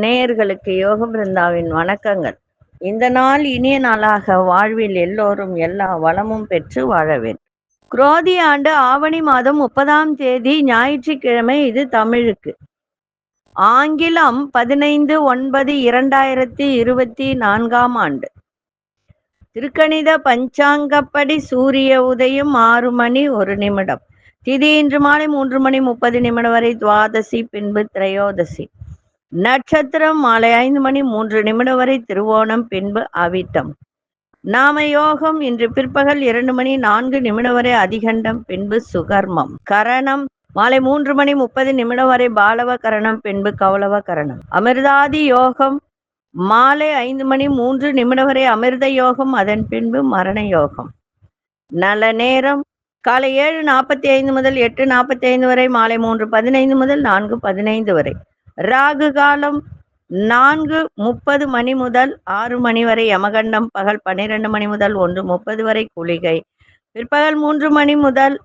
நேயர்களுக்கு யோக பிருந்தாவின் வணக்கங்கள். இந்த நாள் இனிய நாளாக வாழ்வில் எல்லோரும் எல்லா வளமும் பெற்று வாழ வேண்டும். குரோதி ஆண்டு ஆவணி மாதம் 30ஆம் தேதி ஞாயிற்றுக்கிழமை. இது தமிழுக்கு. ஆங்கிலம் 15/9/2024 ஆண்டு. திருக்கணித பஞ்சாங்கப்படி சூரிய உதயம் 6 மணி 1 நிமிடம். திதி இன்று மாலை 3 மணி 30 நிமிடம் வரை துவாதசி, பின்பு திரையோதசி. நட்சத்திரம் மாலை 5 மணி 3 நிமிடம் வரை திருவோணம், பின்பு அவிட்டம். நாம யோகம் இன்று பிற்பகல் 2 மணி 4 நிமிடம் வரை அதிகண்டம், பின்பு சுகர்மம். கரணம் மாலை 3 மணி 30 நிமிடம் வரை பாலவ கரணம், பின்பு கௌளவ கரணம். அமிர்தாதி யோகம் மாலை 5 மணி 3 நிமிடம் வரை அமிர்த யோகம், அதன் பின்பு மரண யோகம். நல்ல நேரம் காலை 7:45 முதல் 8:45 வரை, மாலை 3:15 முதல் 4:15 வரை. ராகு காலம் 4:30 மணி முதல் 6 மணி வரை. யமகண்டம் பகல் 12 மணி முதல் 1:30 வரை. குளிகை பிற்பகல் 3 மணி முதல்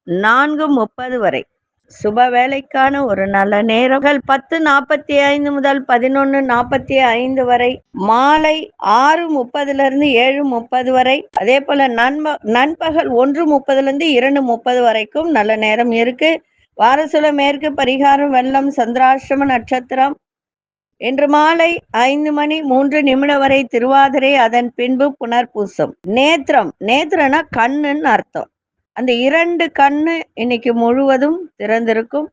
4:30 வரை. சுப வேலைக்கான ஒரு நல்ல நேரங்கள் 10:45 முதல் 11:45 வரை. மாலை 6:30 7:30 வரை. அதே போல நண்பகல் 1:30 2:30 வரைக்கும் நல்ல நேரம் இருக்கு. வாரசுல மேற்கு பரிகாரம் வெள்ளம், சந்திராஷ்டம நட்சத்திரம் இன்று மாலை 5 மணி 3 நிமிடம் வரை திருவாதிரை, அதன் பின்பு புனர்பூசம். நேத்திரம்னா கண்ணுன்னு அர்த்தம். அந்த 2 கண்ணு இன்னைக்கு முழுவதும் திறந்திருக்கும்.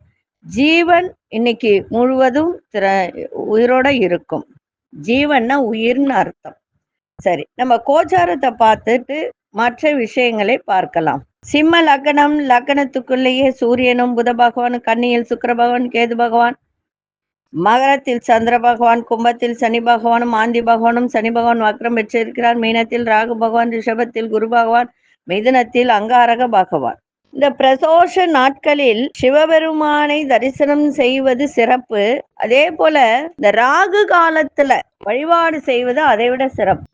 ஜீவன் இன்னைக்கு முழுவதும் உயிரோட இருக்கும். ஜீவன்னா உயிர்னு அர்த்தம். சரி, நம்ம கோச்சாரத்தை பார்த்துட்டு மற்ற விஷயங்களை பார்க்கலாம். சிம்ம லக்னம், லக்னத்துக்குள்ளேயே சூரியனும் புத பகவான், கன்னியில் சுக்கிர பகவான், கேது பகவான், மகரத்தில் சந்திர பகவான், கும்பத்தில் சனி பகவானும் ஆந்தி பகவானும். சனி பகவான் வக்ரம் பெற்றிருக்கிறார். மீனத்தில் ராகு பகவான், ரிஷபத்தில் குரு பகவான், மிதுனத்தில் அங்காரக பகவான். இந்த பிரதோஷ நாட்களில் சிவபெருமானை தரிசனம் செய்வது சிறப்பு. அதே போல இந்த ராகு காலத்துல வழிபாடு செய்வது அதை விட சிறப்பு.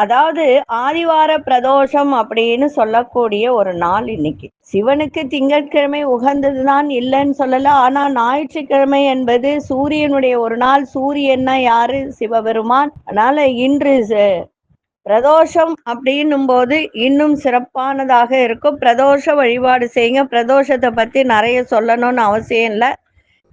அதாவது ஆதிவார பிரதோஷம் அப்படின்னு சொல்லக்கூடிய ஒரு நாள் இன்னைக்கு. சிவனுக்கு திங்கட்கிழமை உகந்ததுதான் இல்லைன்னு சொல்லல. ஆனா ஞாயிற்றுக்கிழமை என்பது சூரியனுடைய ஒரு நாள். சூரியன்னா யாரு? சிவபெருமான். அதனால இன்று பிரதோஷம் அப்படின்னும் போது இன்னும் சிறப்பானதாக இருக்கும். பிரதோஷ வழிபாடு செய்யுங்க. பிரதோஷத்தை பத்தி நிறைய சொல்லணும்னு அவசியம் இல்லை.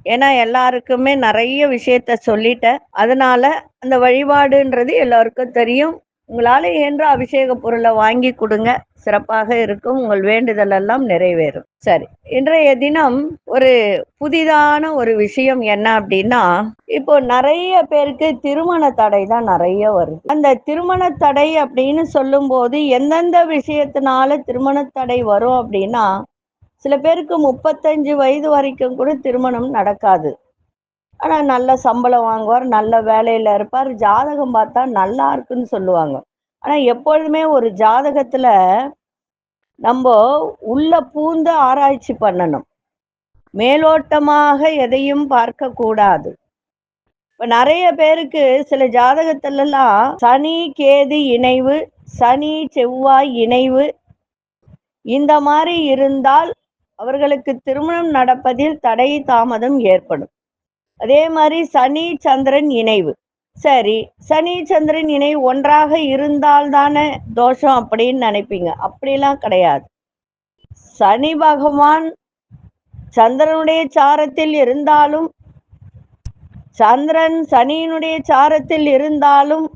ஏன்னா எல்லாருக்குமே நிறைய விஷயத்த சொல்லிட்டேன். அதனால அந்த வழிபாடுன்றது எல்லாருக்கும் தெரியும். உங்களால இயன்ற அபிஷேக பொருளை வாங்கி கொடுங்க, சிறப்பாக இருக்கும். உங்கள் வேண்டுதல் எல்லாம் நிறைவேறும். சரி, இன்றைய தினம் ஒரு புதிதான ஒரு விஷயம் என்ன அப்படின்னா, இப்போ நிறைய பேருக்கு திருமண தடை தான் நிறைய வருது. அந்த திருமண தடை அப்படின்னு சொல்லும் போது எந்தெந்த விஷயத்தினால திருமண தடை வரும் அப்படின்னா, சில பேருக்கு 35 வயது வரைக்கும் கூட திருமணம் நடக்காது. ஆனா நல்ல சம்பளம் வாங்குவார், நல்ல வேலையில இருப்பார், ஜாதகம் பார்த்தா நல்லா இருக்குன்னு சொல்லுவாங்க. ஆனா எப்பொழுதுமே ஒரு ஜாதகத்துல நம்ம உள்ள பூந்து ஆராய்ச்சி பண்ணணும். மேலோட்டமாக எதையும் பார்க்க கூடாது. இப்ப நிறைய பேருக்கு சில ஜாதகத்திலெல்லாம் சனி கேது இணைவு, சனி செவ்வாய் இணைவு இந்த மாதிரி இருந்தால் அவர்களுக்கு திருமணம் நடப்பதில் தடை தாமதம் ஏற்படும். அதே மாதிரி சனி சந்திரன் இணைவு. சரி, சனி சந்திரன் இணைவு ஒன்றாக இருந்தால் தானே தோஷம் அப்படின்னு நினைப்பீங்க. அப்படிலாம் கிடையாது. சனி பகவான் சந்திரனுடைய சாரத்தில் இருந்தாலும், சந்திரன் சனியினுடைய சாரத்தில் இருந்தாலும்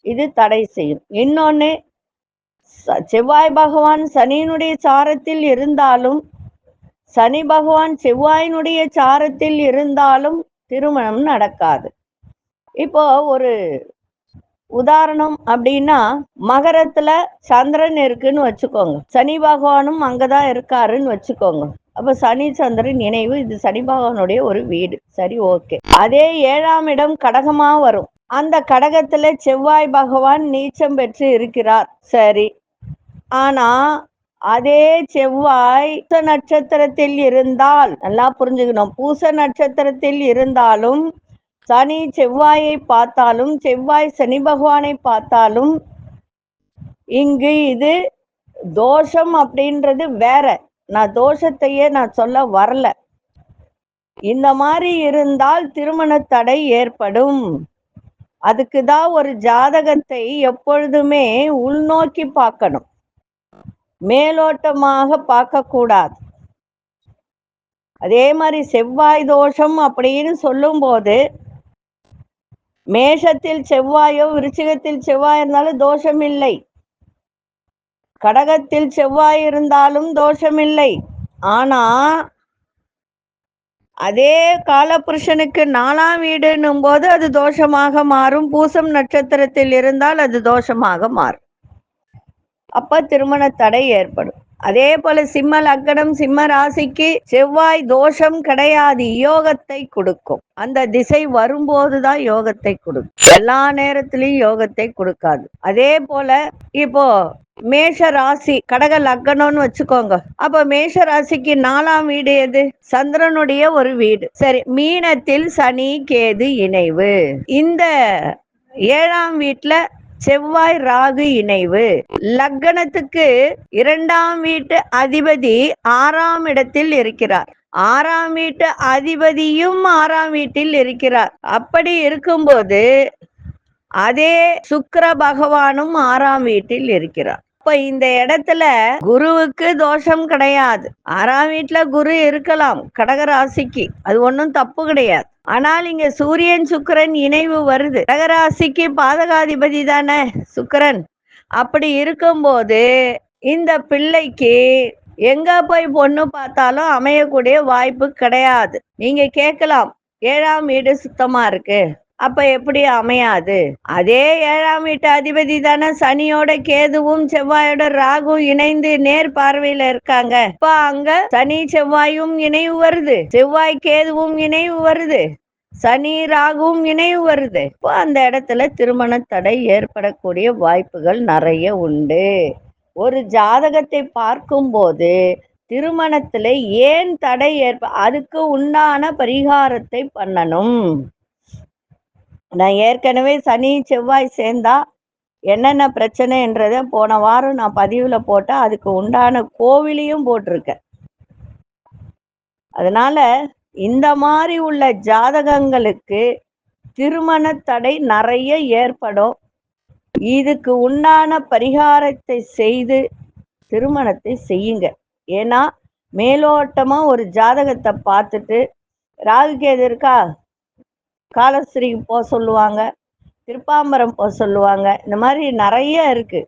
இது தடை செய்யும். இன்னொன்னு, செவ்வாய் பகவான் சனியினுடைய சாரத்தில் இருந்தாலும், சனி பகவான் செவ்வாயினுடைய சாரத்தில் இருந்தாலும் திருமணம் நடக்காது. இப்போ ஒரு உதாரணம் அப்படின்னா, மகரத்துல சந்திரன் இருக்குன்னு வச்சுக்கோங்க, சனி பகவானும் அங்கதான் இருக்காருன்னு வச்சுக்கோங்க. அப்ப சனி சந்திரன் இணைவு, இது சனி பகவானுடைய ஒரு வீடு. சரி, ஓகே. அதே 7ஆம் இடம் கடகமா வரும். அந்த கடகத்துல செவ்வாய் பகவான் நீச்சம் பெற்று இருக்கிறார். சரி, ஆனா அதே செவ்வாய் பூச நட்சத்திரத்தில் இருந்தால், நல்லா புரிஞ்சுக்கணும், பூச நட்சத்திரத்தில் இருந்தாலும், சனி செவ்வாயை பார்த்தாலும், செவ்வாய் சனி பகவானை பார்த்தாலும், இங்கு இது தோஷம் அப்படின்றது வேற. நான் தோஷத்தையே நான் சொல்ல வரல. இந்த மாதிரி இருந்தால் திருமண தடை ஏற்படும். அதுக்குதான் ஒரு ஜாதகத்தை எப்பொழுதுமே உள்நோக்கி பார்க்கணும், மேலோட்டமாக பார்க்க கூடாது. அதே மாதிரி செவ்வாய் தோஷம் அப்படின்னு சொல்லும் போது, மேஷத்தில் செவ்வாயோ விருச்சிகத்தில் செவ்வாய் இருந்தாலும் தோஷம் இல்லை, கடகத்தில் செவ்வாய் இருந்தாலும் தோஷமில்லை. ஆனா அதே காலபுருஷனுக்கு 4ஆம் வீடுன்னும் போது அது தோஷமாக மாறும். பூசம் நட்சத்திரத்தில் இருந்தால் அது தோஷமாக மாறும். அப்ப திருமண தடை ஏற்படும். அதே போல சிம்ம லக்னம் சிம்ம ராசிக்கு செவ்வாய் தோஷம் கிடையாது, யோகத்தை கொடுக்கும். அந்த திசை வரும்போதுதான் யோகத்தை கொடுக்கும், எல்லா நேரத்திலையும் யோகத்தை கொடுக்காது. அதே போல இப்போ மேஷ ராசி கடக லக்னம்னு வச்சுக்கோங்க. அப்ப மேஷ ராசிக்கு 4ஆம் வீடு எது? சந்திரனுடைய ஒரு வீடு. சரி, மீனத்தில் சனி கேது இணைவு. இந்த 7ஆம் வீட்டுல செவ்வாய் ராகு இணைவு. லக்னத்துக்கு 2ஆம் வீட்டு அதிபதி 6ஆம் இடத்தில் இருக்கிறார். 6ஆம் வீட்டு அதிபதியும் 6ஆம் வீட்டில் இருக்கிறார். அப்படி இருக்கும்போது அதே சுக்கிர பகவானும் 6ஆம் வீட்டில் இருக்கிறார். இப்ப இந்த இடத்துல குருவுக்கு தோஷம் கிடையாது. 6ஆம் வீட்டுல குரு இருக்கலாம் கடகராசிக்கு, அது ஒன்றும் தப்பு கிடையாது. ஆனால் இங்க சூரியன் சுக்கிரன் இணைவு வருது. கடகராசிக்கு பாதகாதிபதி தானே சுக்கிரன். அப்படி இருக்கும்போது இந்த பிள்ளைக்கு எங்க போய் பொண்ணு பார்த்தாலும் அமையக்கூடிய வாய்ப்பு கிடையாது. நீங்க கேட்கலாம், 7ஆம் வீடு சுத்தமா இருக்கு, அப்ப எப்படி அமையாது? அதே 7ஆம் வீட்டு அதிபதி தானே சனியோட கேதுவும் செவ்வாயோட ராகும் இணைந்து நேர் பார்வையில இருக்காங்க. இப்ப அங்க சனி செவ்வாயும் இணைவு வருது, செவ்வாய் கேதுவும் இணைவு வருது, சனி ராகுவும் இணைவு வருது. இப்போ அந்த இடத்துல திருமண தடை ஏற்படக்கூடிய வாய்ப்புகள் நிறைய உண்டு. ஒரு ஜாதகத்தை பார்க்கும்போது திருமணத்துல ஏன் தடை அதுக்கு உண்டான பரிகாரத்தை பண்ணணும். நான் ஏற்கனவே சனி செவ்வாய் சேர்ந்தா என்னென்ன பிரச்சனைன்றத போன வாரம் நான் பதிவுல போட்டேன், அதுக்கு உண்டான கோவிலையும் போட்டிருக்கேன். அதனால இந்த மாதிரி உள்ள ஜாதகங்களுக்கு திருமண தடை நிறைய ஏற்படும். இதுக்கு உண்டான பரிகாரத்தை செய்து திருமணத்தை செய்யுங்க. ஏன்னா மேலோட்டமா ஒரு ஜாதகத்தை பார்த்துட்டு ராகு கேது இருக்கா, காலஸ்திரிக்கு போக சொல்லுவாங்க, திருப்பாம்பரம் போக சொல்லுவாங்க, இந்த மாதிரி நிறைய இருக்கு.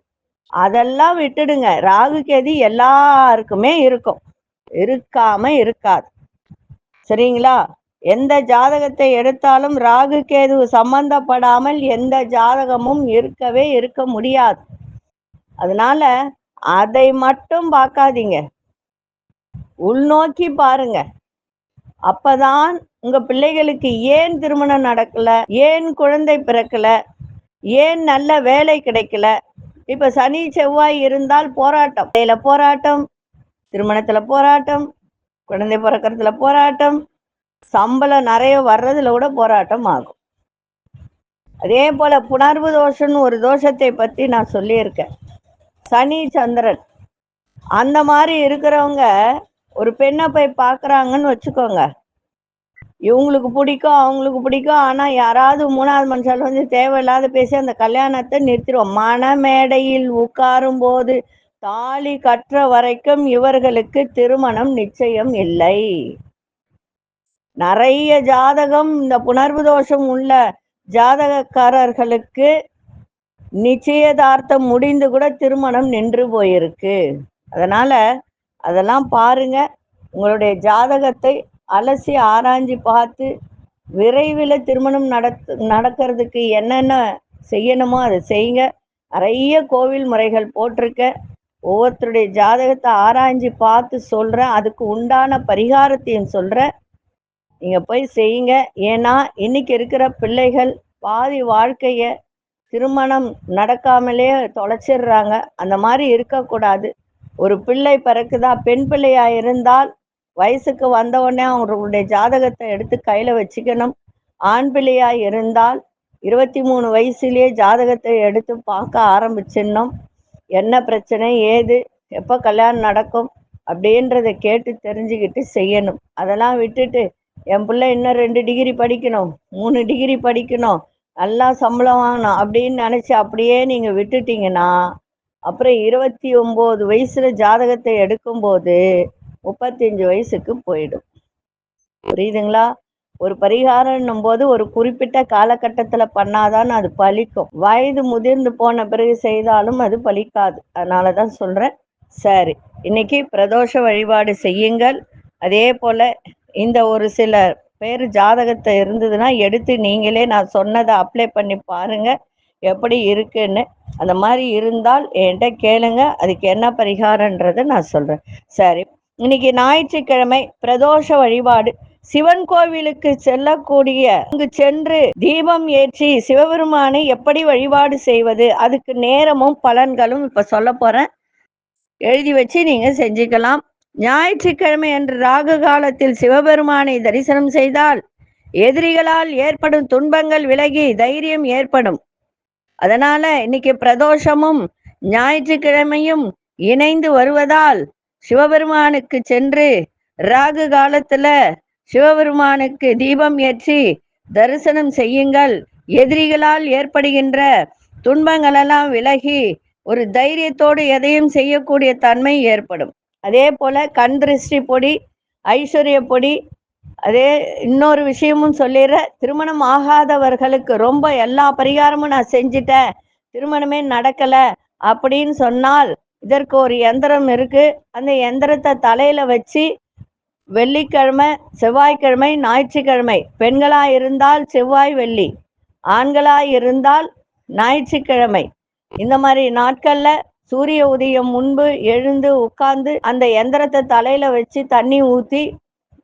அதெல்லாம் விட்டுடுங்க. ராகு கேது எல்லாருக்குமே இருக்கும், இருக்காம இருக்காது. சரிங்களா? எந்த ஜாதகத்தை எடுத்தாலும் ராகு கேது சம்பந்தப்படாமல் எந்த ஜாதகமும் இருக்க முடியாது. அதனால அதை மட்டும் பார்க்காதீங்க, உள்நோக்கி பாருங்க. அப்பதான் உங்க பிள்ளைகளுக்கு ஏன் திருமணம் நடக்கல, ஏன் குழந்தை பிறக்கல, ஏன் நல்ல வேலை கிடைக்கல. இப்ப சனி செவ்வாய் இருந்தால் போராட்டம், வேலையில போராட்டம், திருமணத்துல போராட்டம், குழந்தை பிறக்கிறதுல போராட்டம், சம்பளம் நிறைய வர்றதுல கூட போராட்டம் ஆகும். அதே போல புணர்வு தோஷம்னு ஒரு தோஷத்தை பத்தி நான் சொல்லியிருக்கேன். சனி சந்திரன் அந்த மாதிரி இருக்கிறவங்க ஒரு பெண்ணை போய் பார்க்குறாங்கன்னு வச்சுக்கோங்க, இவங்களுக்கு பிடிக்கும் அவங்களுக்கு பிடிக்கும், ஆனா யாராவது 3வது மனுஷால் வந்து தேவையில்லாத பேசி அந்த கல்யாணத்தை நிறுத்திடுவோம். மணமேடையில் உட்காரும் போது தாலி கற்ற வரைக்கும் இவர்களுக்கு திருமணம் நிச்சயம் இல்லை. நிறைய ஜாதகம் இந்த புணர்வு தோஷம் உள்ள ஜாதகக்காரர்களுக்கு நிச்சயதார்த்தம் முடிந்து கூட திருமணம் நின்று போயிருக்கு. அதனால அதெல்லாம் பாருங்க, உங்களுடைய ஜாதகத்தை அலசி ஆராய்ஞ்சு பார்த்து விரைவில் திருமணம் நடக்கிறதுக்கு என்னென்ன செய்யணுமோ அதை செய்யுங்க. நிறைய கோவில் முறைகள் போட்டிருக்க, ஒவ்வொருத்தருடைய ஜாதகத்தை ஆராய்ஞ்சு பார்த்து சொல்றேன், அதுக்கு உண்டான பரிகாரத்தையும் சொல்றேன், நீங்க போய் செய்யுங்க. ஏன்னா இன்னைக்கு இருக்கிற பிள்ளைகள் பாதி வாழ்க்கைய திருமணம் நடக்காமலே தொலைச்சிடுறாங்க. அந்த மாதிரி இருக்கக்கூடாது. ஒரு பிள்ளை பிறக்குதா, பெண் பிள்ளையா இருந்தால் வயசுக்கு வந்த உடனே அவங்களுடைய ஜாதகத்தை எடுத்து கையில வச்சுக்கணும். ஆண் பிள்ளையா இருந்தால் 23 வயசுலயே ஜாதகத்தை எடுத்து பார்க்க ஆரம்பிச்சிடணும். என்ன பிரச்சனை, ஏது, எப்போ கல்யாணம் நடக்கும், அப்படின்றத கேட்டு தெரிஞ்சுக்கிட்டு செய்யணும். அதெல்லாம் விட்டுட்டு என் பிள்ளை இன்னும் 2 டிகிரி படிக்கணும், 3 டிகிரி படிக்கணும், நல்லா சம்பளம் வாங்கணும் அப்படின்னு நினைச்சு அப்படியே நீங்க விட்டுட்டீங்கன்னா அப்புறம் 29 வயசுல ஜாதகத்தை எடுக்கும்போது 35 வயசுக்கு போயிடும். புரியுதுங்களா? ஒரு பரிகாரம்னும் போது ஒரு குறிப்பிட்ட காலகட்டத்துல பண்ணாதான் அது பலிக்கும். வயது முதிர்ந்து போன பிறகு செய்தாலும் அது பலிக்காது. அதனாலதான் சொல்றேன். சரி, இன்னைக்கு பிரதோஷ வழிபாடு செய்யுங்கள். அதே போல இந்த ஒரு சில பேர் ஜாதகத்தை இருந்ததுன்னா எடுத்து நீங்களே நான் சொன்னதை அப்ளை பண்ணி பாருங்க எப்படி இருக்குன்னு. அந்த மாதிரி இருந்தால் என்கிட்ட கேளுங்க, அதுக்கு என்ன பரிகாரன்றதை நான் சொல்றேன். சரி, இன்னைக்கு ஞாயிற்றுக்கிழமை பிரதோஷ வழிபாடு. சிவன் கோவிலுக்கு செல்லக்கூடிய அங்கு சென்று தீபம் ஏற்றி சிவபெருமானை எப்படி வழிபாடு செய்வது, அதுக்கு நேரமும் பலன்களும் இப்ப சொல்ல போறேன். எழுதி வச்சு நீங்க செஞ்சுக்கலாம். ஞாயிற்றுக்கிழமை அன்று ராகு காலத்தில் சிவபெருமானை தரிசனம் செய்தால் எதிரிகளால் ஏற்படும் துன்பங்கள் விலகி தைரியம் ஏற்படும். அதனால இன்னைக்கு பிரதோஷமும் ஞாயிற்றுக்கிழமையும் இணைந்து வருவதால் சிவபெருமானுக்கு சென்று ராகு காலத்துல சிவபெருமானுக்கு தீபம் ஏற்றி தரிசனம் செய்யுங்கள். எதிரிகளால் ஏற்படுகின்ற துன்பங்களெல்லாம் விலகி ஒரு தைரியத்தோடு எதையும் செய்யக்கூடிய தன்மை ஏற்படும். அதே போல கண் திருஷ்டி பொடி, ஐஸ்வர்ய பொடி. அதே இன்னொரு விஷயமும் சொல்லிடுறேன். திருமணம் ஆகாதவர்களுக்கு ரொம்ப எல்லா பரிகாரமும் நான் செஞ்சிட்டேன், திருமணமே நடக்கல அப்படின்னு சொன்னால் இதற்கு ஒரு யந்திரம் இருக்கு. அந்த யந்திரத்தை தலையில வச்சு வெள்ளிக்கிழமை, செவ்வாய்க்கிழமை, ஞாயிற்றுக்கிழமை, பெண்களா இருந்தால் செவ்வாய் வெள்ளி, ஆண்களா இருந்தால் ஞாயிற்றுக்கிழமை, இந்த மாதிரி நாட்கள்ல சூரிய உதயம் முன்பு எழுந்து உட்கார்ந்து அந்த யந்திரத்தை தலையில வச்சு தண்ணி ஊத்தி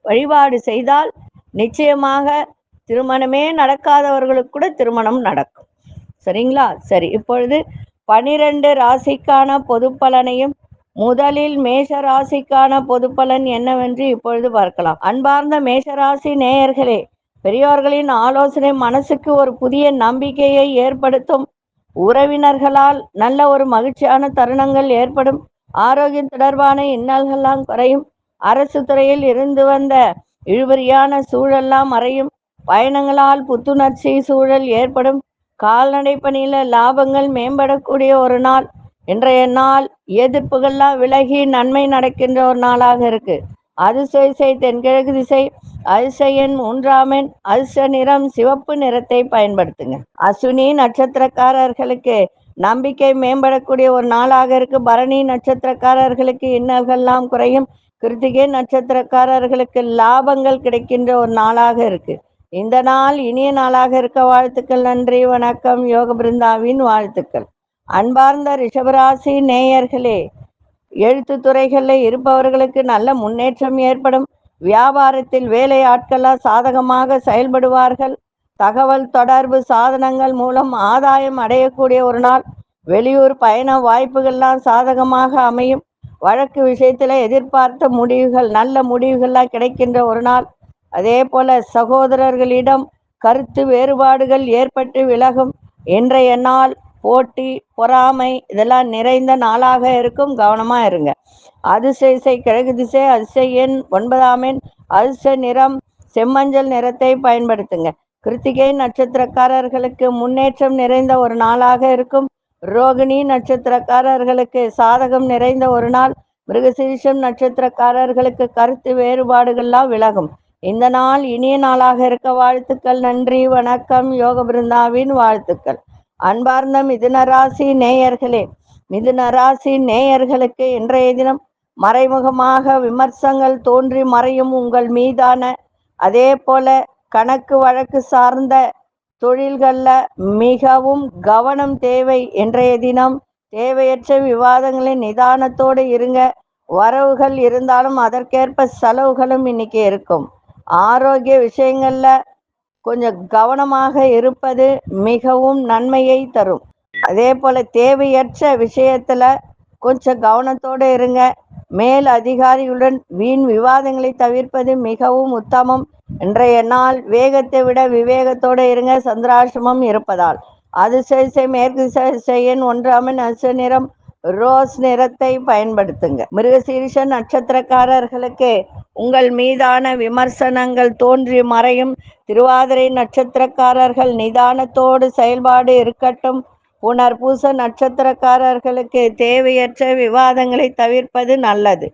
வழிபாடு செய்தால் நிச்சயமாக திருமணமே நடக்காதவர்களுக்கு கூட திருமணம் நடக்கும். சரிங்களா? சரி, இப்பொழுது 12 ராசிக்கான பொது பலனையும் முதலில் மேஷ ராசிக்கான பொது பலன் என்னவென்று இப்பொழுது பார்க்கலாம். அன்பார்ந்த மேஷராசி நேயர்களே, பெரியோர்களின் ஆலோசனை மனசுக்கு ஒரு புதிய நம்பிக்கையை ஏற்படுத்தும். உறவினர்களால் நல்ல ஒரு மகிழ்ச்சியான தருணங்கள் ஏற்படும். ஆரோக்கியம் தொடர்பான இன்னல்கள்லாம் குறையும். அரசு துறையில் இருந்து வந்த இழுபறியான சூழல்லாம் மறையும். பயணங்களால் புத்துணர்ச்சி சூழல் ஏற்படும். கால்நடை பணியில லாபங்கள் மேம்படக்கூடிய ஒரு நாள். இன்றைய நாள் எதிர்ப்புகள்லாம் விலகி நன்மை நடக்கின்ற ஒரு நாளாக இருக்கு. அதிர்ஷ்ட திசை தென்கிழக்கு திசை. அதிர்ஷ்ட எண் 3ஆம் எண். அதிர்ஷ்ட நிறம் சிவப்பு நிறத்தை பயன்படுத்துங்க. அஸ்வினி நட்சத்திரக்காரர்களுக்கு நம்பிக்கை மேம்படக்கூடிய ஒரு நாளாக இருக்கு. பரணி நட்சத்திரக்காரர்களுக்கு இன்னல்கள்லாம் குறையும். கிருத்திகை நட்சத்திரக்காரர்களுக்கு லாபங்கள் கிடைக்கின்ற ஒரு நாளாக இருக்கு. இந்த நாள் இனிய நாளாக இருக்க வாழ்த்துக்கள். நன்றி, வணக்கம். யோக பிருந்தாவின் வாழ்த்துக்கள். அன்பார்ந்த ரிஷபராசி நேயர்களே, எழுத்து துறைகளில் இருப்பவர்களுக்கு நல்ல முன்னேற்றம் ஏற்படும். வியாபாரத்தில் வேலை ஆட்களால் சாதகமாக செயல்படுவார்கள். தகவல் தொடர்பு சாதனங்கள் மூலம் ஆதாயம் அடையக்கூடிய ஒரு நாள். வெளியூர் பயண வாய்ப்புகள்லாம் சாதகமாக அமையும். வழக்கு விஷயத்துல எதிர்பார்த்த முடிவுகள், நல்ல முடிவுகள்லாம் கிடைக்கின்ற ஒரு நாள். அதே போல சகோதரர்களிடம் கருத்து வேறுபாடுகள் ஏற்பட்டு விலகும். இன்றைய நாள் போட்டி, பொறாமை இதெல்லாம் நிறைந்த நாளாக இருக்கும். கவனமா இருங்க. அதிர்ஷ்ட திசை கிழக்கு திசை. அதிர்ஷ்ட எண் 9ஆம் எண். அதிர்ஷ்ட நிறம் செம்மஞ்சள் நிறத்தை பயன்படுத்துங்க. கிருத்திகை நட்சத்திரக்காரர்களுக்கு முன்னேற்றம் நிறைந்த ஒரு நாளாக இருக்கும். ரோகிணி நட்சத்திரக்காரர்களுக்கு சாதகம் நிறைந்த ஒரு நாள். மிருகசீரிஷம் நட்சத்திரக்காரர்களுக்கு கருத்து வேறுபாடுகள்லாம் விலகும். இந்த நாள் இனிய நாளாக இருக்க வாழ்த்துக்கள். நன்றி, வணக்கம். யோக பிருந்தாவின் வாழ்த்துக்கள். அன்பார்ந்த மிதுன ராசி நேயர்களே, மிதுன ராசி நேயர்களுக்கு இன்றைய தினம் மறைமுகமாக விமர்சனங்கள் தோன்றி மறையும் உங்கள் மீதான. அதே போல கணக்கு வழக்கு சார்ந்த தொழில்கள்ல மிகவும் கவனம் தேவை. இன்றைய தினம் தேவையற்ற விவாதங்களின் நிதானத்தோடு இருங்க. வரவுகள் இருந்தாலும் அதற்கேற்ப செலவுகளும் இன்னைக்கு இருக்கும். ஆரோக்கிய விஷயங்கள்ல கொஞ்சம் கவனமாக இருப்பது மிகவும் நன்மையை தரும். அதே போல தேவையற்ற விஷயத்துல கொஞ்சம் கவனத்தோடு இருங்க. மேல் அதிகாரிகளுடன் வீண் விவாதங்களை தவிர்ப்பது மிகவும் உத்தமம். இன்றைய நாள் வேகத்தை விட விவேகத்தோடு இருங்க, சந்திராசிரமம் இருப்பதால். அதிர்ஷ்ட திசை மேற்கு திசை. எண் 1ஆம் எண். அதிர்ஷ்ட நிறம் ரோஸ் நிறத்தை பயன்படுத்துங்க. மிருகசீரிஷ நட்சத்திரக்காரர்களுக்கு உங்கள் மீதான விமர்சனங்கள் தோன்றி மறையும். திருவாதிரை நட்சத்திரக்காரர்கள் நிதானத்தோடு செயல்பாடு இருக்கட்டும். புனர்பூச நட்சத்திரக்காரர்களுக்கு தேவையற்ற விவாதங்களை தவிர்ப்பது நல்லது.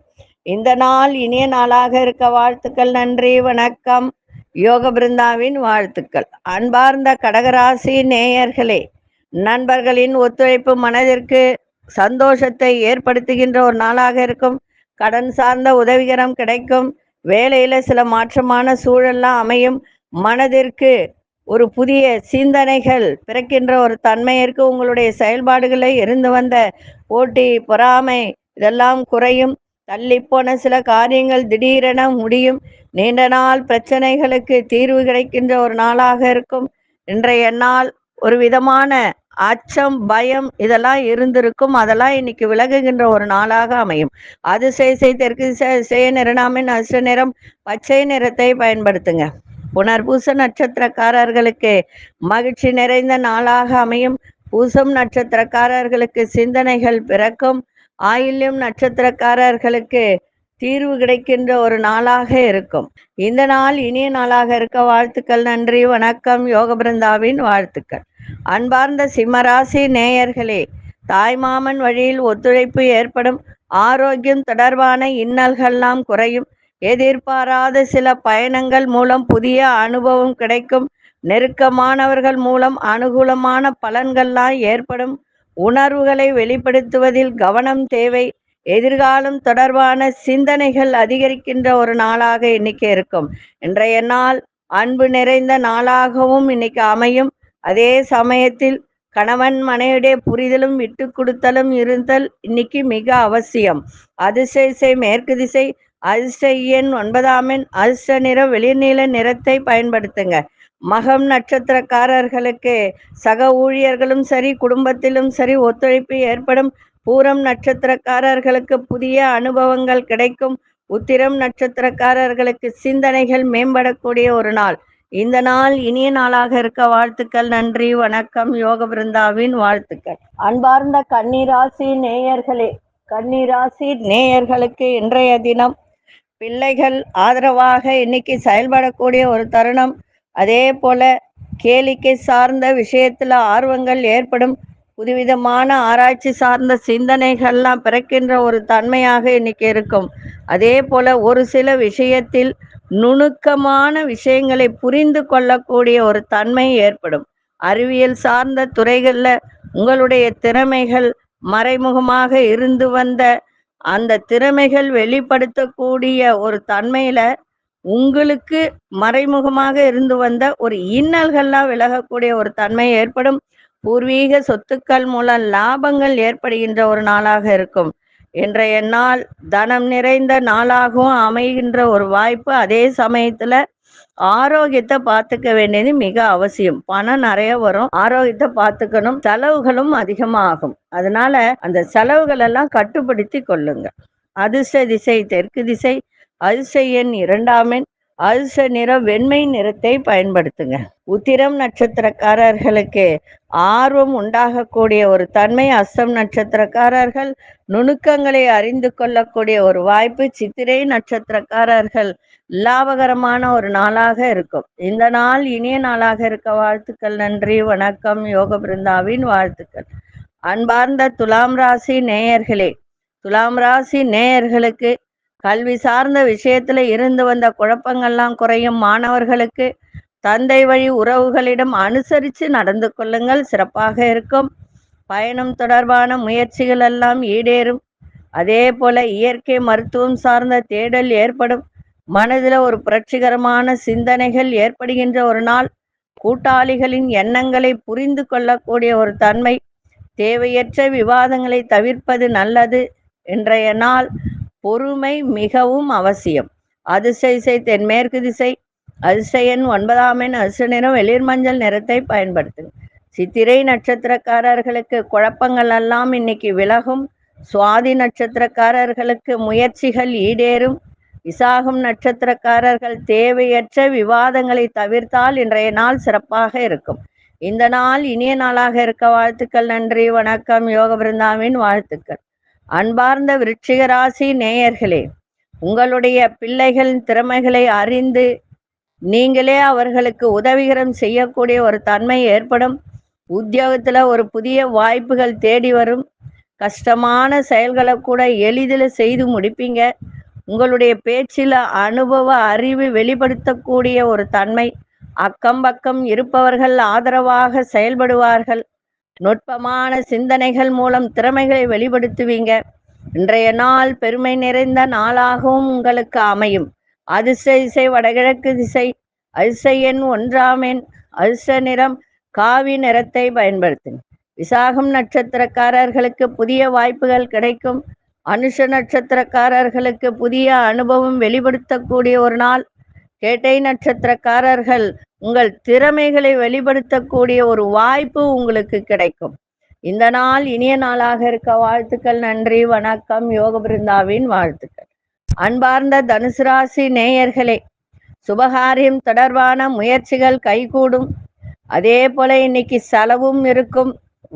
இந்த நாள் இனிய நாளாக இருக்க வாழ்த்துக்கள். நன்றி, வணக்கம். யோக பிருந்தாவின் வாழ்த்துக்கள். அன்பார்ந்த கடகராசி நேயர்களே, நண்பர்களின் ஒத்துழைப்பு மனதிற்கு சந்தோஷத்தை ஏற்படுத்துகின்ற ஒரு நாளாக இருக்கும். கடன் சார்ந்த உதவிகரம் கிடைக்கும். வேலையில சில மாற்றமான சூழல்லாம் அமையும். மனதிற்கு ஒரு புதிய சிந்தனைகள் பிறக்கின்ற ஒரு தன்மையிற்கு உங்களுடைய செயல்பாடுகளை இருந்து வந்த போட்டி பொறாமை இதெல்லாம் குறையும். தள்ளிப்போன சில காரியங்கள் திடீரென முடியும். நீண்ட நாள் பிரச்சனைகளுக்கு தீர்வு கிடைக்கின்ற ஒரு நாளாக இருக்கும். இன்றைய நாள் ஒரு விதமான அச்சம் பயம் இதெல்லாம் இருந்திருக்கும். அதெல்லாம் இன்னைக்கு விலகுகின்ற ஒரு நாளாக அமையும். அதிசய தெற்கு திசை நிறனாமின் அஷ்ட நிறம் பச்சை நிறத்தை பயன்படுத்துங்க. புனர்பூச நட்சத்திரக்காரர்களுக்கு மகிழ்ச்சி நிறைந்த நாளாக அமையும். பூசம் நட்சத்திரக்காரர்களுக்கு சிந்தனைகள் பிறக்கும். ஆயில்யம் நட்சத்திரக்காரர்களுக்கு தீர்வு கிடைக்கின்ற ஒரு நாளாக இருக்கும். இந்த நாள் இனிய நாளாக இருக்க வாழ்த்துக்கள். நன்றி, வணக்கம். யோக பிருந்தாவின் வாழ்த்துக்கள். அன்பார்ந்த சிம்மராசி நேயர்களே, தாய்மாமன் வழியில் ஒத்துழைப்பு ஏற்படும். ஆரோக்கியம் தொடர்பான இன்னல்கள்லாம் குறையும். எதிர்பாராத சில பயணங்கள் மூலம் புதிய அனுபவம் கிடைக்கும். நெருக்கமானவர்கள் மூலம் அனுகூலமான பலன்கள்லாம் ஏற்படும். உணர்வுகளை வெளிப்படுத்துவதில் கவனம் தேவை. எதிர்காலம் தொடர்பான சிந்தனைகள் அதிகரிக்கின்ற ஒரு நாளாக இன்னைக்கு இருக்கும். இன்றைய நாள் அன்பு நிறைந்த நாளாகவும் இன்னைக்கு அமையும். அதே சமயத்தில் கணவன் மனைவியுடைய புரிதலும் விட்டு கொடுத்தலும் இருத்தல் இன்னைக்கு மிக அவசியம். அதிசய மேற்கு திசை அதிர்ஷ்ட எண் 9ஆம் எண் அதிர்ஷ்ட நிறம் வெளிர்நீல நிறத்தை பயன்படுத்துங்க. மகம் நட்சத்திரக்காரர்களுக்கு சக ஊழியர்களும் சரி குடும்பத்திலும் சரி ஒத்துழைப்பு ஏற்படும். பூரம் நட்சத்திரக்காரர்களுக்கு புதிய அனுபவங்கள் கிடைக்கும். உத்திரம் நட்சத்திரக்காரர்களுக்கு சிந்தனைகள் மேம்படக்கூடிய ஒரு நாள். இந்த நாள் இனிய நாளாக இருக்க வாழ்த்துக்கள். நன்றி, வணக்கம். யோக பிருந்தாவின் வாழ்த்துக்கள். அன்பார்ந்த கன்னிராசி நேயர்களே, கன்னிராசி நேயர்களுக்கு இன்றைய தினம் பிள்ளைகள் ஆதரவாக இன்னைக்கு செயல்படக்கூடிய ஒரு தருணம். அதே போல கேளிக்கை சார்ந்த விஷயத்துல ஆர்வங்கள் ஏற்படும். புதுவிதமான ஆராய்ச்சி சார்ந்த சிந்தனைகள்லாம் பிறக்கின்ற ஒரு தன்மையாக இன்னைக்கு இருக்கும். அதே போல ஒரு சில விஷயத்தில் நுணுக்கமான விஷயங்களை புரிந்து கொள்ளக்கூடிய ஒரு தன்மை ஏற்படும். அறிவியல் சார்ந்த துறைகளில் உங்களுடைய திறமைகள் மறைமுகமாக இருந்து வந்த அந்த திறமைகள் வெளிப்படுத்தக்கூடிய ஒரு தன்மையில உங்களுக்கு மறைமுகமாக இருந்து வந்த ஒரு இன்னல்கள்லாம் விலகக்கூடிய ஒரு தன்மை ஏற்படும். பூர்வீக சொத்துக்கள் மூலம் லாபங்கள் ஏற்படுகின்ற ஒரு நாளாக இருக்கும். இன்றைய நாள் தனம் நிறைந்த நாளாகவும் அமைகின்ற ஒரு வாய்ப்பு. அதே சமயத்துல ஆரோக்கியத்தை பார்த்துக்க வேண்டியது மிக அவசியம். பணம் நிறைய வரும், ஆரோக்கியத்தை பார்த்துக்கணும். செலவுகளும் அதிகமாகும். அதனால அந்த செலவுகள் எல்லாம் கட்டுப்படுத்தி கொள்ளுங்க. அதிர்ஷ்ட திசை தெற்கு திசை அதிர்ஷ்ட எண் 2ஆம் எண் அதிர்ஷ்ட நிறம் வெண்மை நிறத்தை பயன்படுத்துங்க. உத்திரம் நட்சத்திரக்காரர்களுக்கு ஆர்வம் உண்டாகக்கூடிய ஒரு தன்மை. அஸ்தம் நட்சத்திரக்காரர்கள் நுணுக்கங்களை அறிந்து கொள்ளக்கூடிய ஒரு வாய்ப்பு. சித்திரை நட்சத்திரக்காரர்கள் லாபகரமான ஒரு நாளாக இருக்கும். இந்த நாள் இனிய நாளாக இருக்க வாழ்த்துக்கள். நன்றி, வணக்கம். யோக பிருந்தாவின் வாழ்த்துக்கள். அன்பார்ந்த துலாம் ராசி நேயர்களே, துலாம் ராசி நேயர்களுக்கு கல்வி சார்ந்த விஷயத்துல இருந்து வந்த குழப்பங்கள்லாம் குறையும். மாணவர்களுக்கு தந்தை வழி உறவுகளிடம் அனுசரித்து நடந்து கொள்ளுங்கள், சிறப்பாக இருக்கும். பயணம் தொடர்பான முயற்சிகள் எல்லாம் ஈடேறும். அதே போல இயற்கை மருத்துவம் சார்ந்த தேடல் ஏற்படும். மனதில் ஒரு புரட்சிகரமான சிந்தனைகள் ஏற்படுகின்ற ஒரு நாள். கூட்டாளிகளின் எண்ணங்களை புரிந்து கொள்ளக்கூடிய ஒரு தன்மை. தேவையற்ற விவாதங்களை தவிர்ப்பது நல்லது. இன்றைய நாள் பொறுமை மிகவும் அவசியம். அதிசய தென்மேற்கு திசை அதிர்ஷ்ட எண் 9ஆம் எண் அதிர்ஷ்ட நிறம் வெளிர் மஞ்சள் நிறத்தை பயன்படுத்துங்க. சித்திரை நட்சத்திரக்காரர்களுக்கு குழப்பங்கள் எல்லாம் இன்னைக்கு விலகும். சுவாதி நட்சத்திரக்காரர்களுக்கு முயற்சிகள் ஈடேறும். விசாகம் நட்சத்திரக்காரர்கள் தேவையற்ற விவாதங்களை தவிர்த்தால் இன்றைய நாள் சிறப்பாக இருக்கும். இந்த நாள் இனிய நாளாக இருக்க வாழ்த்துக்கள். நன்றி, வணக்கம். யோக பிருந்தாவின் வாழ்த்துக்கள். அன்பார்ந்த விருச்சிக ராசி நேயர்களே, உங்களுடைய பிள்ளைகளின் திறமைகளை அறிந்து நீங்களே அவர்களுக்கு உதவிகரம் செய்யக்கூடிய ஒரு தன்மை ஏற்படும். உத்தியோகத்துல ஒரு புதிய வாய்ப்புகள் தேடி வரும். கஷ்டமான செயல்களை கூட எளிதில் செய்து முடிப்பீங்க. உங்களுடைய பேச்சில் அனுபவ அறிவு வெளிப்படுத்தக்கூடிய ஒரு தன்மை. அக்கம் பக்கம் இருப்பவர்கள் ஆதரவாக செயல்படுவார்கள். நுட்பமான சிந்தனைகள் மூலம் திறமைகளை வெளிப்படுத்துவீங்க. இன்றைய நாள் பெருமை நிறைந்த நாளாகவும் உங்களுக்கு அமையும். அதிர்ஷ்ட திசை வடகிழக்கு திசை. அதிர்ஷ்ட எண் 1ஆம் எண். அதிர்ஷ்ட நிறம் காவி நிறத்தை பயன்படுத்துங்க. விசாகம் நட்சத்திரக்காரர்களுக்கு புதிய வாய்ப்புகள் கிடைக்கும். அனுஷ நட்சத்திரக்காரர்களுக்கு புதிய அனுபவம் வெளிப்படுத்தக்கூடிய ஒரு நாள். கேட்டை நட்சத்திரக்காரர்கள் உங்கள் திறமைகளை வெளிப்படுத்தக்கூடிய ஒரு வாய்ப்பு உங்களுக்கு கிடைக்கும். இந்த நாள் இனிய நாளாக இருக்க வாழ்த்துக்கள். நன்றி, வணக்கம். யோக பிருந்தாவின் வாழ்த்துக்கள். அன்பார்ந்த தனுசு ராசி நேயர்களே, சுபகாரியம் தொடர்பான முயற்சிகள் கைகூடும். அதே போல இன்னைக்கு செலவும் இருக்கும்,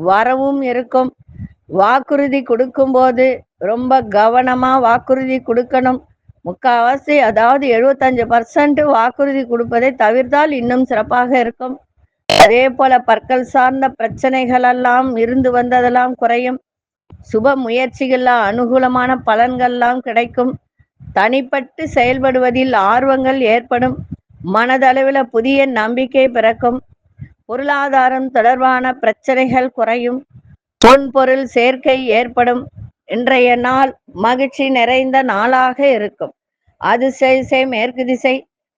வரவும் இருக்கும். வாக்குறுதி கொடுக்கும் போது ரொம்ப கவனமா வாக்குறுதி கொடுக்கணும். முக்கால்வாசி, அதாவது 75% வாக்குறுதி கொடுப்பதை தவிர்த்தால் இன்னும் சிறப்பாக இருக்கும். அதே போல பற்கள் சார்ந்த பிரச்சனைகள் எல்லாம் இருந்து வந்ததெல்லாம் குறையும். சுப முயற்சிகள்ல அனுகூலமான பலன்கள்லாம் கிடைக்கும். தனிப்பட்டு செயல்படுவதில் ஆர்வங்கள் ஏற்படும். மனதளவில் புதிய நம்பிக்கை பிறக்கும். பொருளாதாரம் தொடர்பான பிரச்சனைகள் குறையும். பொன் பொருள் சேர்க்கை ஏற்படும். இன்றைய நாள் மகிழ்ச்சி நிறைந்த நாளாக இருக்கும். அதிர்ஷ்ட திசை மேற்கு திசை.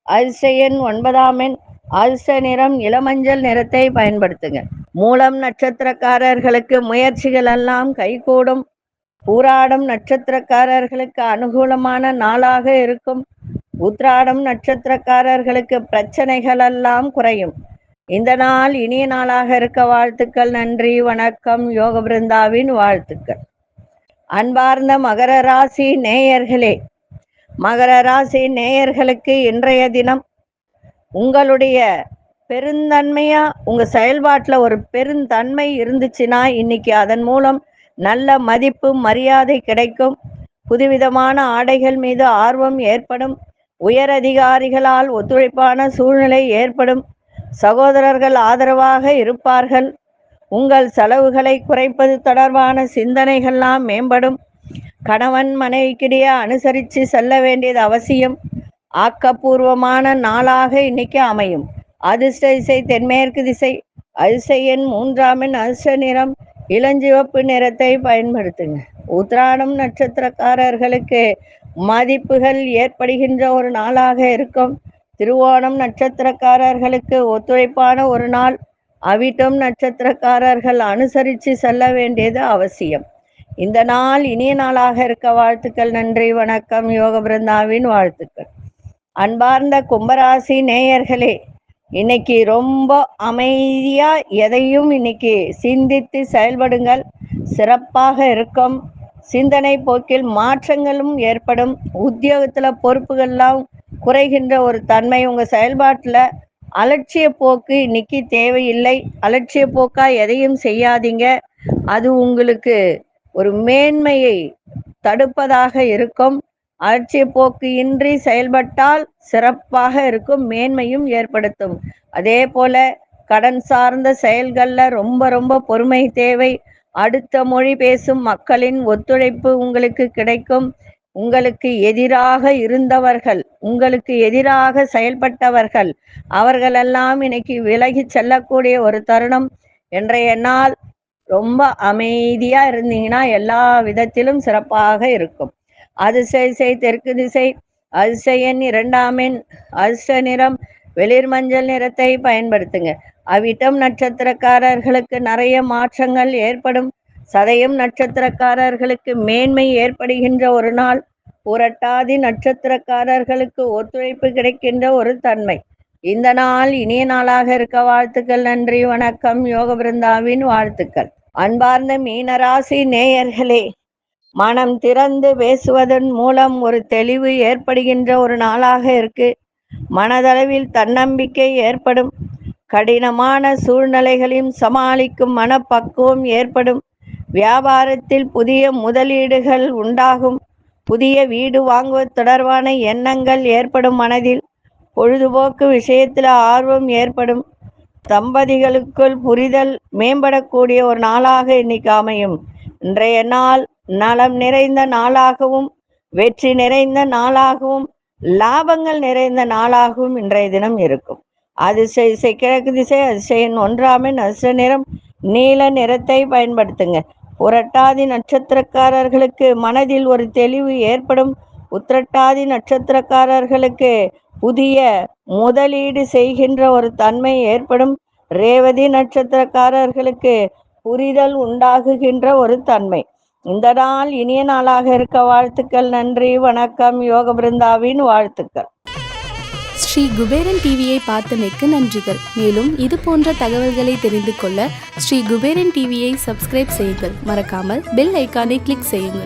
அதிர்ஷ்ட எண் 9ஆம் எண். அதிர்ஷ்ட நிறம் இளமஞ்சள் நிறத்தை பயன்படுத்துங்க. மூலம் நட்சத்திரக்காரர்களுக்கு முயற்சிகள் எல்லாம் கைகூடும். பூராடம் நட்சத்திரக்காரர்களுக்கு அனுகூலமான நாளாக இருக்கும். உத்ராடம் நட்சத்திரக்காரர்களுக்கு பிரச்சனைகள் எல்லாம் குறையும். இந்த நாள் இனிய நாளாக இருக்க வாழ்த்துக்கள். நன்றி, வணக்கம். யோக பிருந்தாவின் வாழ்த்துக்கள். அன்பார்ந்த மகர ராசி நேயர்களே, மகர ராசி நேயர்களுக்கு இன்றைய தினம் உங்களுடைய பெருந்தன்மையா உங்க செயல்பாட்டுல ஒரு பெருந்தன்மை இருந்துச்சுன்னா இன்னைக்கு அதன் மூலம் நல்ல மதிப்பு மரியாதை கிடைக்கும். புதுவிதமான ஆடைகள் மீது ஆர்வம் ஏற்படும். உயர் அதிகாரிகளால் ஒத்துழைப்பான சூழ்நிலை ஏற்படும். சகோதரர்கள் ஆதரவாக இருப்பார்கள். உங்கள் செலவுகளை குறைப்பது தொடர்பான சிந்தனைகள்லாம் மேம்படும். கணவன் மனைவிக்கிடையே அனுசரித்து செல்ல வேண்டியது அவசியம். ஆக்கப்பூர்வமான நாளாக இன்னைக்கு அமையும். அதிர்ஷ்ட திசை தென்மேற்கு திசை. அதிர்ஷ்ட எண் 3ஆம் எண். அதிர்ஷ்ட நிறம் இளஞ்சிவப்பு நிறத்தை பயன்படுத்துங்க. உத்திராடம் நட்சத்திரக்காரர்களுக்கு மதிப்புகள் ஏற்படுகின்ற ஒரு நாளாக இருக்கும். திருவோணம் நட்சத்திரக்காரர்களுக்கு ஒத்துழைப்பான ஒரு நாள். அவிட்டம் நட்சத்திரக்காரர்கள் அனுசரித்து செல்ல வேண்டியது அவசியம். இந்த நாள் இனிய நாளாக இருக்க வாழ்த்துக்கள். நன்றி, வணக்கம். யோக பிருந்தாவின் வாழ்த்துக்கள். அன்பார்ந்த கும்பராசி நேயர்களே, இன்னைக்கு ரொம்ப அமைதியா எதையும் இன்னைக்கு சிந்தித்து செயல்படுங்கள். சிறப்பாக இருக்கும். சிந்தனை போக்கில் மாற்றங்களும் ஏற்படும். உத்தியோகத்துல பொறுப்புகள்லாம் குறைகின்ற ஒரு தன்மை. உங்க செயல்பாட்டுல அலட்சிய போக்கு இன்னைக்கு தேவையில்லை. அலட்சிய போக்கா எதையும் செய்யாதீங்க. அது உங்களுக்கு ஒரு மேன்மையை தடுப்பதாக இருக்கும். அலட்சிய போக்கு இன்றி செயல்பட்டால் சிறப்பாக இருக்கும், மேன்மையும் ஏற்படுத்தும். அதே போல கடன் சார்ந்த செயல்கள்ல ரொம்ப ரொம்ப பொறுமை தேவை. அடுத்த மொழி பேசும் மக்களின் ஒத்துழைப்பு உங்களுக்கு கிடைக்கும். உங்களுக்கு எதிராக இருந்தவர்கள், உங்களுக்கு எதிராக செயல்பட்டவர்கள், அவர்களெல்லாம் இன்னைக்கு விலகி செல்லக்கூடிய ஒரு தருணம். இன்றைய நாள் ரொம்ப அமைதியா இருந்தீங்கன்னா எல்லா விதத்திலும் சிறப்பாக இருக்கும். அதிர்ஷ்ட திசை தெற்கு திசை. அதிர்ஷ்ட எண் 2ஆம் எண். அதிர்ஷ்ட நிறம் வெளிர் மஞ்சள் நிறத்தை பயன்படுத்துங்க. அவிட்டம் நட்சத்திரக்காரர்களுக்கு நிறைய மாற்றங்கள் ஏற்படும். சதயம் நட்சத்திரக்காரர்களுக்கு மேன்மை ஏற்படுகின்ற ஒரு நாள். புரட்டாதி நட்சத்திரக்காரர்களுக்கு ஒத்துழைப்பு கிடைக்கின்ற ஒரு தன்மை. இந்த நாள் இனிய நாளாக இருக்க வாழ்த்துக்கள். நன்றி, வணக்கம். யோக பிருந்தாவின் வாழ்த்துக்கள். அன்பார்ந்த மீனராசி நேயர்களே, மனம் திறந்து பேசுவதன் மூலம் ஒரு தெளிவு ஏற்படுகின்ற ஒரு நாளாக இருக்கு. மனதளவில் தன்னம்பிக்கை ஏற்படும். கடினமான சூழ்நிலைகளையும் சமாளிக்கும் மனப்பக்குவம் ஏற்படும். வியாபாரத்தில் புதிய முதலீடுகள் உண்டாகும். புதிய வீடு வாங்குவது தொடர்பான எண்ணங்கள் ஏற்படும். மனதில் பொழுதுபோக்கு விஷயத்தில் ஆர்வம் ஏற்படும். தம்பதிகளுக்குள் புரிதல் மேம்படக்கூடிய ஒரு நாளாக இன்னைக்கு அமையும். இன்றைய நாள் நலம் நிறைந்த நாளாகவும் வெற்றி நிறைந்த நாளாகவும் லாபங்கள் நிறைந்த நாளாகவும் இன்றைய தினம் இருக்கும். அதிசய கிழக்கு திசை அதிசயன் 1 அதிர்ஷ்ட நிறம் நீல நிறத்தை பயன்படுத்துங்க. புரட்டாதி நட்சத்திரக்காரர்களுக்கு மனதில் ஒரு தெளிவு ஏற்படும். உத்திரட்டாதி நட்சத்திரக்காரர்களுக்கு புதிய முதலீடு செய்கின்ற ஒரு தன்மை ஏற்படும். ரேவதி நட்சத்திரக்காரர்களுக்கு புரிதல் உண்டாகுகின்ற ஒரு தன்மை. இந்த நாள் இனிய நாளாக இருக்க வாழ்த்துக்கள். நன்றி, வணக்கம். யோக பிருந்தாவின் வாழ்த்துக்கள். ஸ்ரீ குபேரன் டிவியை பார்த்தமைக்கு நன்றிகள். மேலும் இது போன்ற தகவல்களை தெரிந்து கொள்ள ஸ்ரீ குபேரன் டிவியை சப்ஸ்கிரைப் செய்யுங்கள். மறக்காமல் பெல் ஐக்கானை கிளிக் செய்யுங்கள்.